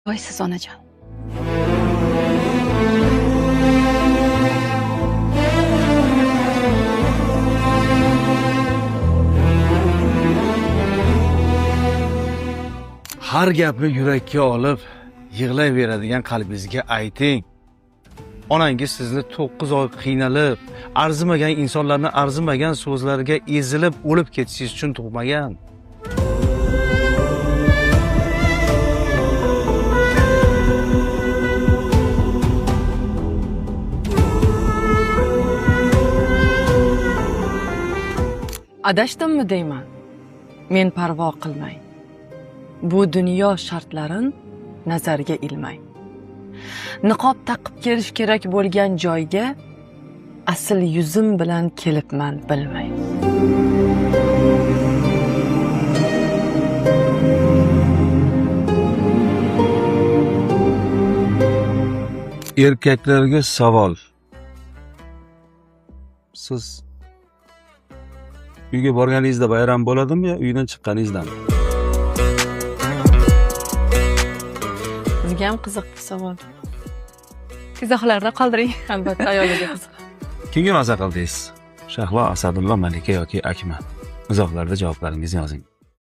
Voysiz onajon. Har gapni yurakka olib, yig'layveradigan qalbingizga ayting. Onangiz sizni 9 oy qiynalib, arzimagan insonlarni arzimagan so'zlarga ezilib o'lib ketishingiz uchun tug'magan. Adashdimmi deyman? Men parvo qilmay. Bu dunyo shartlarin nazarga ilmay. Niqob taqib kelish kerak bo'lgan joyga asl yuzim bilan kelibman bilmay. Erkaklarga savol. Siz uyga borganingizda bayram bo'ladimi yo uydan chiqqaningizdami? Sizga ham qiziq bu savol. Izohlarda qoldiring. Albatta ayoliga qiziq. Kimga maza qildingiz? Shahlo, Asadullo, Malika yoki Akmal? Izohlarda javoblaringizni yozing.